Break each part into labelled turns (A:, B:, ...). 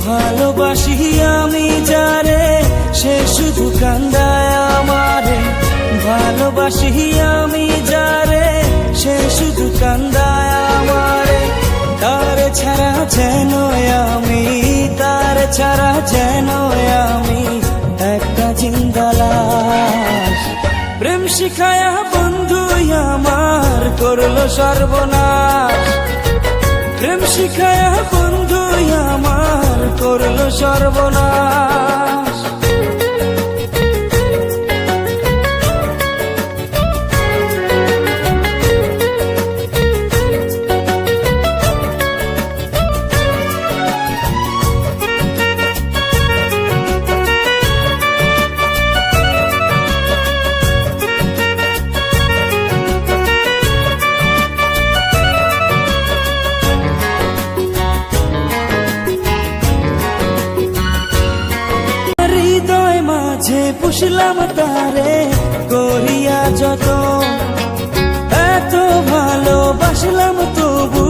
A: ভালোবাসি আমি যারে সে শুধু কান্দায় আমারে, ভালোবাসি আমি যারে সে শুধু কান্দায় আমারে। তার ছাড়া যেন আমি, তার ছাড়া যেন আমি একটা জিন্দা লাশ। প্রেম শিখায়া বন্ধু আমার করলো সর্বনাশ, প্রেম শিখায়া বন্ধু আমার করলো সর্বনাশ। পুষলাম তারে করিয়া যত, এত ভালোবাসলাম তবু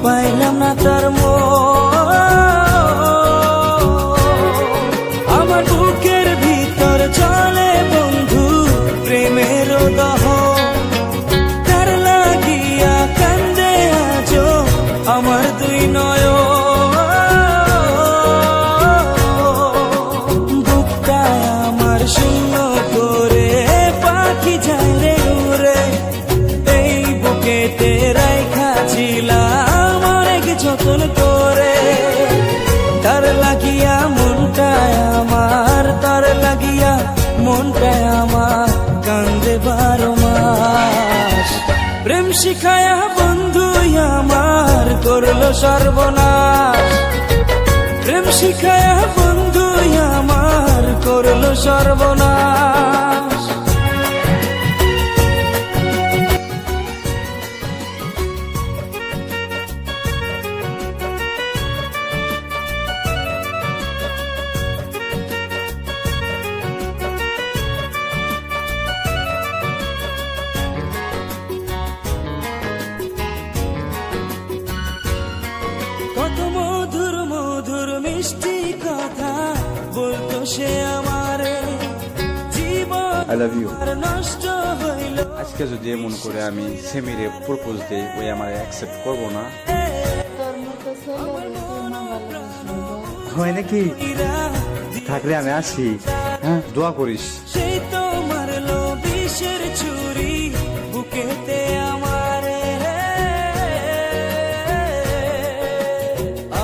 A: পাইলাম না তার মন। আমার বুকের ভিতর চলে বন্ধু প্রেমের দহন, তার লাগিয়া কান্দে আজো আমার দুই নয়ন। শূন্য করে পাখি যায় রে উড়ে, এই বুকেতে রাইখা ছিলাম অনেক যতন করে। তার লাগিয়া মনটায় আমার, তার লাগিয়া মনটায় আমার কান্দে 12 মাস। প্রেম শিখায়া বন্ধু আমার করলো সর্বনাশ, প্রেম শিখায়া বন্ধু আমার করলো সর্বনাশ। কত মধুর মধুর মিষ্টি কথা বলতো সে আমারে, জীবন নষ্ট হইল।
B: আজকে যদি এমন করে আমি সেমিরে প্রপোজ দেই, ওই আমার অ্যাকসেপ্ট করবো না? হয় নাকি? থাকলে আমি আসি, হ্যাঁ দোয়া করিস।
A: সেই তো মারলো বিষের ছুরি বুকেতে আমারে,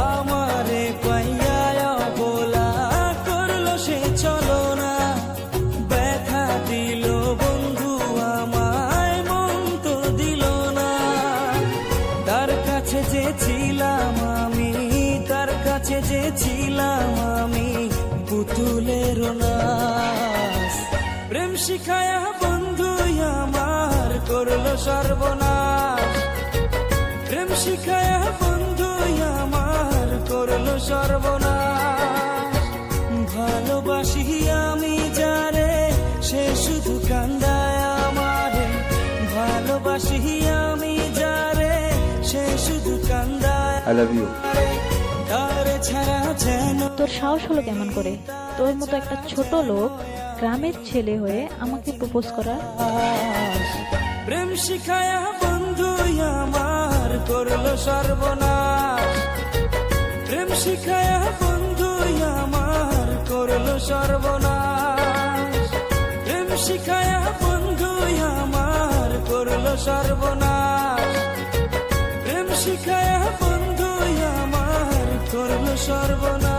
A: আমারে পাইয়া বলা করলো সে চলো না। ব্যথা দিল বন্ধু আমায়, মন তো দিল না। তার কাছে যে ছিলাম আমি, তার কাছে যে ছিলাম আমি পুতুলের নাশ। প্রেম শিখায়া বন্ধু আমার করলো সর্বনাশ, প্রেম শিখায়া বন্ধু আমার করলো সর্বনাশ। ভালোবাসি আমি যারে সে শুধু কান্দায় আমারে, ভালোবাসি আমি যারে সে শুধু কান্দায়।
B: I love you.
C: তোর সাহস হলো কেমন করে তোর মতো একটা ছোট লোক গ্রামের ছেলে হয়ে আমাকে প্রপোজ করা?
A: প্রেম শিখায়া বন্ধু আমার করলো সর্বনাশ, প্রেম শিখায়া বন্ধু আমার করলো সর্বনাশ। প্রেম শিখায়া বন্ধু আমার করলো সর্বনাশ, প্রেম শিখায়া বন্ধু আমার করলো সর্বনাশ।